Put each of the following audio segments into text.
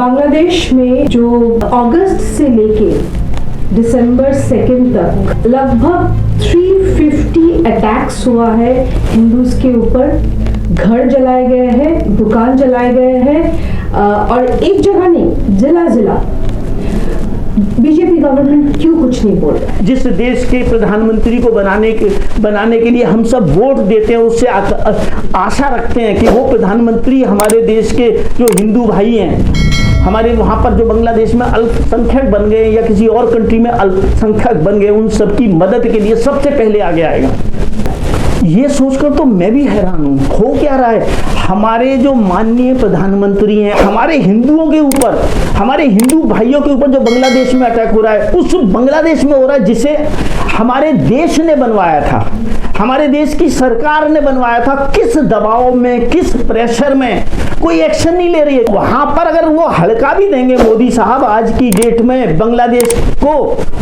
बांग्लादेश में जो अगस्त से लेके दिसंबर 2 तक लगभग 350 अटैक्स हुआ है हिंदूज के ऊपर। घर जलाए गए हैं, दुकान जलाए गए हैं, और एक जगह नहीं, जिला जिला। बीजेपी गवर्नमेंट क्यों कुछ नहीं बोल रहा है? जिस देश के प्रधानमंत्री को बनाने के लिए हम सब वोट देते हैं, उससे आशा रखते हैं कि वो प्रधानमंत्री हमारे देश के जो हिंदू भाई हैं, हमारे वहाँ पर जो बांग्लादेश में अल्पसंख्यक बन गए या किसी और कंट्री में अल्पसंख्यक बन गए, उन सबकी मदद के लिए सबसे पहले आगे आएगा। ये सोचकर तो मैं भी हैरान हूँ। हो क्या रहा है? हमारे जो माननीय प्रधानमंत्री हैं, हमारे हिंदुओं के ऊपर, हमारे हिंदू भाइयों के ऊपर जो बांग्लादेश में अटैक हो रहा है, उस बांग्लादेश में हो रहा है जिसे हमारे देश ने बनवाया था, हमारे देश की सरकार ने बनवाया था। किस दबाव में, किस प्रेशर में कोई एक्शन नहीं ले रही है। वहां पर अगर वो हल्का भी देंगे मोदी साहब आज की डेट में बांग्लादेश को,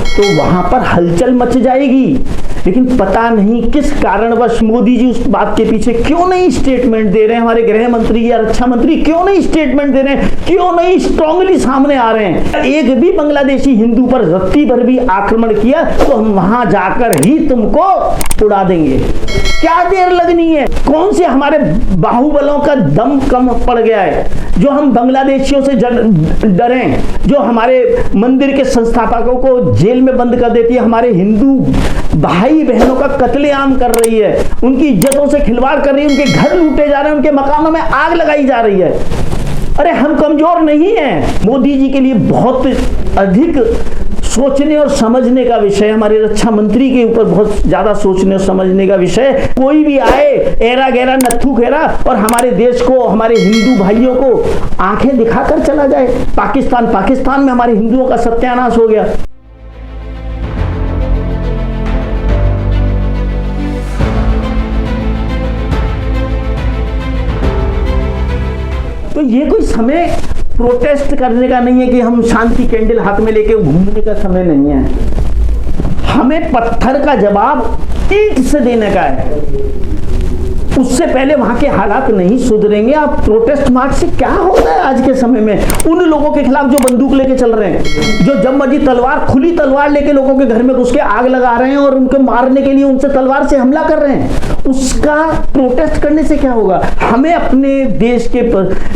तो वहां पर हलचल मच जाएगी। लेकिन पता नहीं किस कारणवश मोदी जी उस बात के पीछे क्यों नहीं स्टेटमेंट दे रहे हैं। हमारे गृह मंत्री या रक्षा मंत्री क्यों नहीं स्टेटमेंट दे रहे हैं, क्यों नहीं स्ट्रांगली सामने आ रहे हैं। एक भी बांग्लादेशी हिंदू पर रत्ती भर भी आक्रमण किया तो हम वहां जाकर ही तुमको उड़ा देंगे। क्या देर लगनी है? कौन से हमारे बाहुबलों का दम कम पड़ गया है जो हम बांग्लादेशियों से डरें, जो हमारे मंदिर के संस्थापकों को जेल में बंद कर देती है, हमारे हिंदू भाई बहनों का कत्लेआम कर रही है, उनकी इज्जतों से खिलवाड़ कर रही है, उनके घर लूटे जा रहे हैं, उनके मकानों में आग लगाई जा रही है। अरे हम कमजोर नहीं हैं। मोदी जी के लिए बहुत अधिक सोचने और समझने का विषय, हमारे रक्षा मंत्री के ऊपर बहुत ज्यादा सोचने और समझने का विषय। कोई भी आए एरा गैरा नत्थू खेरा और हमारे देश को, हमारे हिंदू भाइयों को आंखें दिखाकर चला जाए। पाकिस्तान में हमारे हिंदुओं का सत्यानाश हो गया। तो ये कोई समय प्रोटेस्ट करने का नहीं है कि हम शांति कैंडल हाथ में लेके घूमने का समय नहीं है। हमें पत्थर का जवाब ईंट से देने का है। उससे पहले वहां के हालात नहीं सुधरेंगे। आप प्रोटेस्ट मार्च से क्या होता है आज के समय में? उन लोगों के खिलाफ जो बंदूक लेके चल रहे हैं, जो जब मर्जी तलवार, खुली तलवार लेके लोगों के घर में घुस के आग लगा रहे हैं और उनको मारने के लिए उनसे तलवार से हमला कर रहे हैं, उसका प्रोटेस्ट करने से क्या होगा? हमें अपने देश के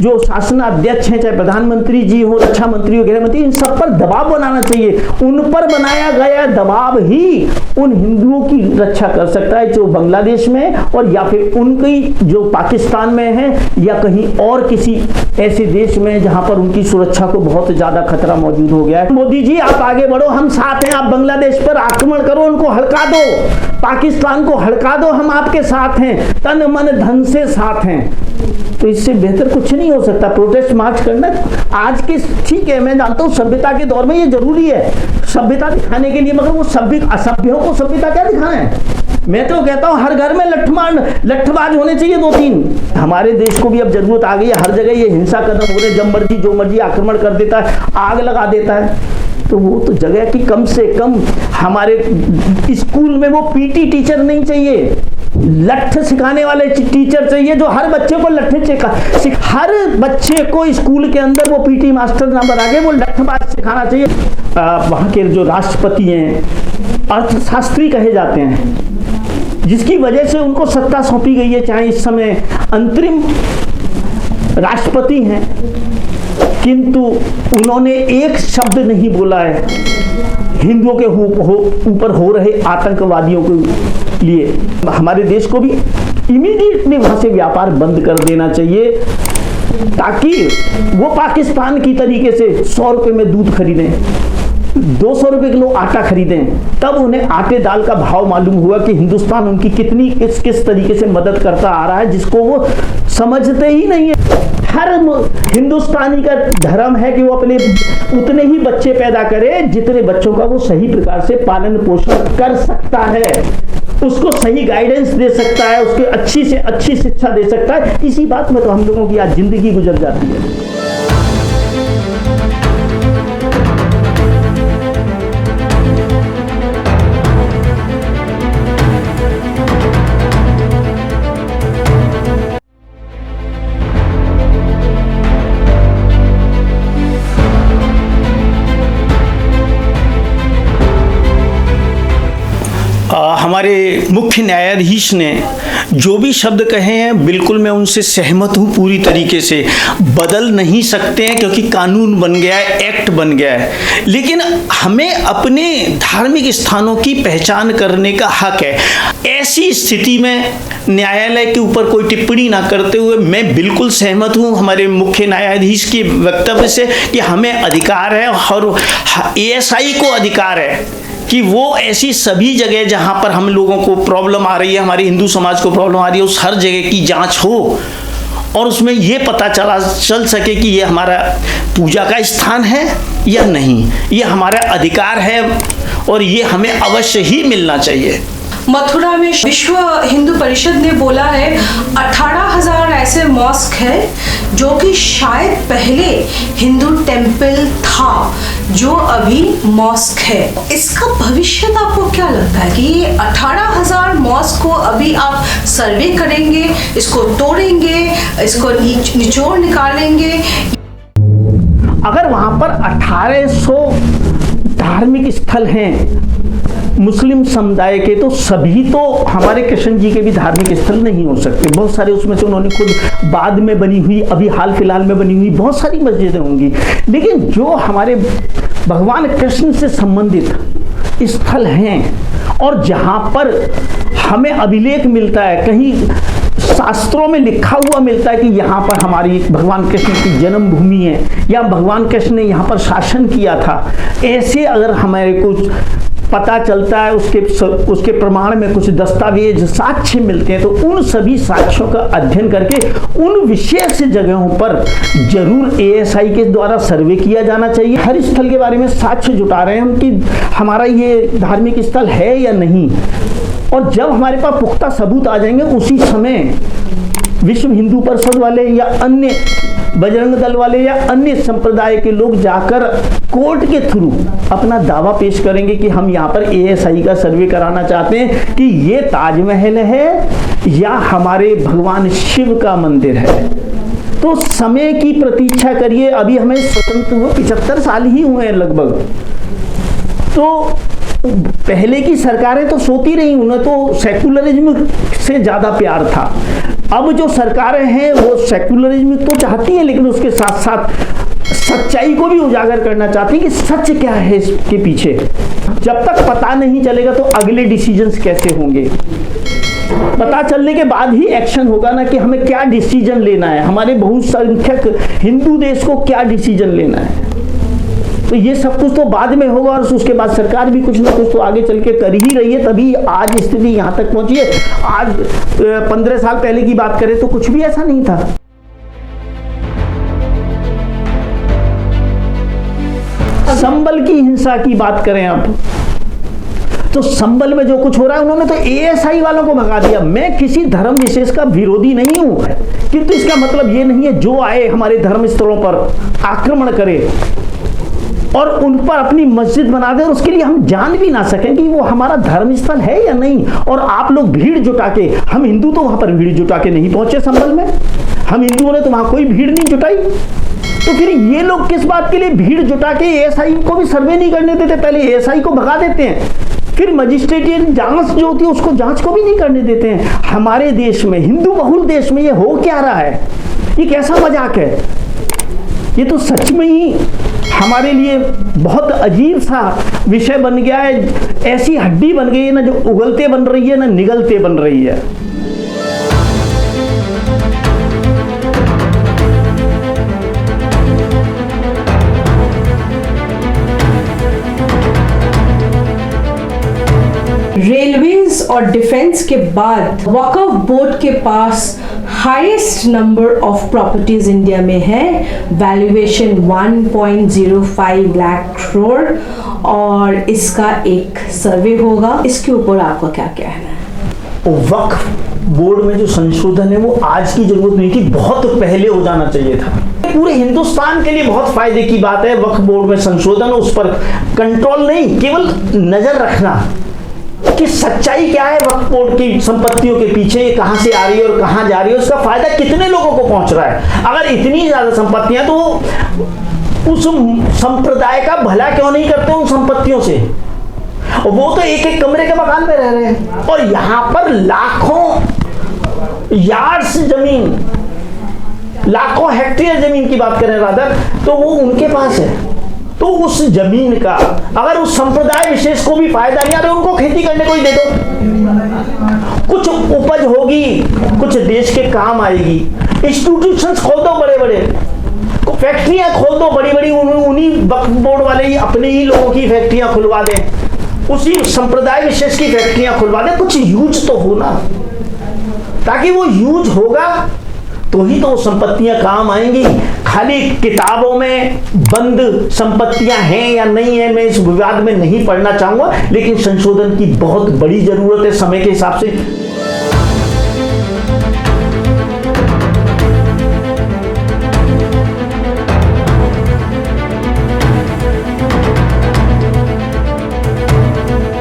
जो शासनाध्यक्ष हैं, चाहे प्रधानमंत्री जी हो, रक्षा मंत्री हो, गृह मंत्री, इन सब पर दबाव बनाना चाहिए। उन पर बनाया गया दबाव ही उन हिंदुओं की रक्षा कर सकता है जो बांग्लादेश में, और या फिर उनकी जो पाकिस्तान में है, या कहीं और किसी ऐसे देश में जहां पर उनकी सुरक्षा को बहुत ज्यादा खतरा मौजूद हो गया है। मोदी जी आप आगे बढ़ो, हम साथ हैं। आप बांग्लादेश पर आक्रमण करो, उनको हड़का दो, पाकिस्तान को हड़का दो, हम आपके साथ हैं, तन मन धन से साथ हैं। तो इससे बेहतर कुछ नहीं हो सकता। प्रोटेस्ट मार्च करना आज के, ठीक है मैं जानता हूं सभ्यता के दौर में ये जरूरी है, सभ्यता दिखाने के लिए, मगर वो असभ्यों को सभ्यता क्या दिखाना है? मैं तो कहता हूं हर घर में लठबाज होने चाहिए 2-3। हमारे देश को भी अब जरूरत आ गई है। हर जगह ये हिंसा कदम हो रहे, जब मर्जी जो मर्जी आक्रमण कर देता है, आग लगा देता है। तो वो तो जगह की कम से कम हमारे स्कूल में वो पीटी टीचर नहीं चाहिए, लठ सिखाने वाले टीचर चाहिए जो हर बच्चे को हर बच्चे को स्कूल के अंदर वो पीटी मास्टर ना बना के वो लठबाज सिखाना चाहिए। वहाँ के जो राष्ट्रपति हैं, अर्थशास्त्री कहे जाते हैं, जिसकी वजह से उनको सत्ता सौंपी गई है, चाहे इस समय अंतरिम राष्ट्रपति हैं, किंतु उन्होंने एक शब्द नहीं बोला है हिंदुओं के ऊपर हो रहे आतंकवादियों के लिए। हमारे देश को भी इमीडिएटली वहां से व्यापार बंद कर देना चाहिए, ताकि वो पाकिस्तान की तरीके से 100 रुपए में दूध खरीदें, 200 रुपए किलो आटा खरीदें, तब उन्हें आटे दाल का भाव मालूम हुआ कि हिंदुस्तान उनकी कितनी किस तरीके से मदद करता आ रहा है, जिसको वो समझते ही नहीं है। हर हिंदुस्तानी का धर्म है कि वो अपने उतने ही बच्चे पैदा करे जितने बच्चों का वो सही प्रकार से पालन पोषण कर सकता है, उसको सही गाइडेंस दे सकता है, उसके अच्छी से अच्छी शिक्षा दे सकता है। इसी बात में तो हम लोगों की आज जिंदगी गुजर जाती है। हमारे मुख्य न्यायाधीश ने जो भी शब्द कहे हैं बिल्कुल मैं उनसे सहमत हूँ पूरी तरीके से। बदल नहीं सकते हैं क्योंकि कानून बन गया है, एक्ट बन गया है, लेकिन हमें अपने धार्मिक स्थानों की पहचान करने का हक है। ऐसी स्थिति में न्यायालय के ऊपर कोई टिप्पणी ना करते हुए मैं बिल्कुल सहमत हूँ हमारे मुख्य न्यायाधीश के वक्तव्य से कि हमें अधिकार है और एएसआई को अधिकार है कि वो ऐसी सभी जगह जहाँ पर हम लोगों को प्रॉब्लम आ रही है, हमारे हिंदू समाज को प्रॉब्लम आ रही है, उस हर जगह की जांच हो और उसमें ये पता चल सके कि ये हमारा पूजा का स्थान है या नहीं, ये हमारा अधिकार है और ये हमें अवश्य ही मिलना चाहिए। मथुरा में विश्व हिंदू परिषद ने बोला है 18,000 ऐसे मॉस्क है जो कि शायद पहले हिंदू टेम्पल था जो अभी मॉस्क है। इसका भविष्य आपको क्या लगता है कि ये 18,000 मॉस्क को अभी आप सर्वे करेंगे, इसको तोड़ेंगे, इसको निचोड़ निकालेंगे? अगर वहां पर 1800 धार्मिक स्थल हैं मुस्लिम समुदाय के, तो सभी तो हमारे कृष्ण जी के भी धार्मिक स्थल नहीं हो सकते। बहुत सारे उसमें से उन्होंने खुद बाद में बनी हुई, अभी हाल फिलहाल में बनी हुई बहुत सारी मस्जिदें होंगी, लेकिन जो हमारे भगवान कृष्ण से संबंधित स्थल हैं और जहां पर हमें अभिलेख मिलता है, कहीं शास्त्रों में लिखा हुआ मिलता है कि यहाँ पर हमारी भगवान कृष्ण की जन्मभूमि है या भगवान कृष्ण ने यहाँ पर शासन किया था, ऐसे अगर हमारे कुछ पता चलता है, उसके प्रमाण में कुछ दस्तावेज साक्ष्य मिलते हैं, तो उन सभी साक्ष्यों का अध्ययन करके उन विशेष जगहों पर जरूर एएसआई के द्वारा सर्वे किया जाना चाहिए। हर स्थल के बारे में साक्ष्य जुटा रहे हैं हम कि हमारा ये धार्मिक स्थल है या नहीं, और जब हमारे पास पुख्ता सबूत आ जाएंगे उसी समय विश्व हिंदू परिषद वाले या अन्य बजरंग दल वाले या अन्य संप्रदाय के लोग जाकर कोर्ट के थ्रू अपना दावा पेश करेंगे कि हम यहाँ पर एएसआई का सर्वे कराना चाहते हैं कि ये ताजमहल है या हमारे भगवान शिव का मंदिर है। तो समय की प्रतीक्षा करिए, अभी हमें स्वतंत्र हुए 75 साल ही हुए हैं लगभग, तो पहले की सरकारें तो सोती रही, उन्हें तो सेकुलरिज्म से ज्यादा प्यार था। अब जो सरकारें हैं वो सेकुलरिज्म तो चाहती हैं, लेकिन उसके साथ साथ सच्चाई को भी उजागर करना चाहती हैं कि सच क्या है इसके पीछे। जब तक पता नहीं चलेगा तो अगले डिसीजंस कैसे होंगे? पता चलने के बाद ही एक्शन होगा ना कि हमें क्या डिसीजन लेना है, हमारे बहुसंख्यक हिंदू देश को क्या डिसीजन लेना है। तो ये सब कुछ तो बाद में होगा और उसके बाद सरकार भी कुछ ना कुछ तो आगे चल के कर ही रही है, तभी आज स्थिति यहाँ तक पहुंची है। आज 15 साल पहले की बात करें तो कुछ भी ऐसा नहीं था। संबल की हिंसा की बात करें अब, तो संबल में जो कुछ हो रहा है उन्होंने तो एएसआई वालों को भगा दिया। मैं किसी धर्म विशेष का विरोधी नहीं हूं, किंतु इसका मतलब ये नहीं है जो आए हमारे धर्म स्थलों पर आक्रमण करे और उन पर अपनी मस्जिद बना दे और उसके लिए हम जान भी ना सकें कि वो हमारा धर्म स्थल है या नहीं। और आप लोग भीड़ जुटा के, हम हिंदू तो वहां पर भीड़ जुटा के नहीं पहुंचे संबल में, हम हिंदुओं ने तो वहां कोई भीड़ नहीं जुटाई, तो फिर ये लोग किस बात के लिए भीड़ जुटा के एएसआई को भी सर्वे नहीं करने देते? पहले एएसआई को भगा देते हैं, फिर मजिस्ट्रेटियन जांच जो होती है उसको जांच को भी नहीं करने देते हैं। हमारे देश में, हिंदू बहुल देश में ये हो क्या रहा है? ये कैसा मजाक है? ये तो सच में ही हमारे लिए बहुत अजीब सा विषय बन गया है। ऐसी हड्डी बन गई है ना जो उगलते बन रही है ना निगलते बन रही है। रेलवेज और डिफेंस के बाद वक्फ बोर्ड के पास highest number of properties India में है, वैल्यूएशन 1.05 लाख करोड़, और इसका एक सर्वे होगा। इसके ऊपर आपका क्या कहना है? वक्फ बोर्ड में जो संशोधन है वो आज की जरूरत नहीं थी, बहुत पहले हो जाना चाहिए था। पूरे हिंदुस्तान के लिए बहुत फायदे की बात है वक्फ बोर्ड में संशोधन, उस पर कंट्रोल नहीं, केवल नजर रखना कि सच्चाई क्या है वक्फ बोर्ड की संपत्तियों के पीछे, कहां से आ रही है और कहां जा रही है, उसका फायदा कितने लोगों को पहुंच रहा है। अगर इतनी ज्यादा संपत्तियां, तो उस संप्रदाय का भला क्यों नहीं करते उन संपत्तियों से? और वो तो एक एक कमरे के मकान में रह रहे हैं, और यहां पर लाखों यार्ड्स जमीन, लाखों हेक्टेयर जमीन की बात करें रादर, तो वो उनके पास है। तो उस जमीन का अगर उस संप्रदाय विशेष को भी फायदा नहीं आ रहा, उनको खेती करने को ही दे दो, कुछ उपज होगी, कुछ देश के काम आएगी। इंस्टीट्यूशंस खोल दो बड़े बड़े, फैक्ट्रियां खोल दो बड़ी बड़ी, उन्हीं वक्फ बोर्ड वाले ही अपने ही लोगों की फैक्ट्रियां खुलवा दें, उसी संप्रदाय विशेष की फैक्ट्रियां खुलवा दें, कुछ यूज तो होना, ताकि वो यूज होगा तो ही तो संपत्तियां काम आएंगी। खाली किताबों में बंद संपत्तियां हैं या नहीं है, मैं इस विवाद में नहीं पढ़ना चाहूंगा, लेकिन संशोधन की बहुत बड़ी जरूरत है समय के हिसाब से।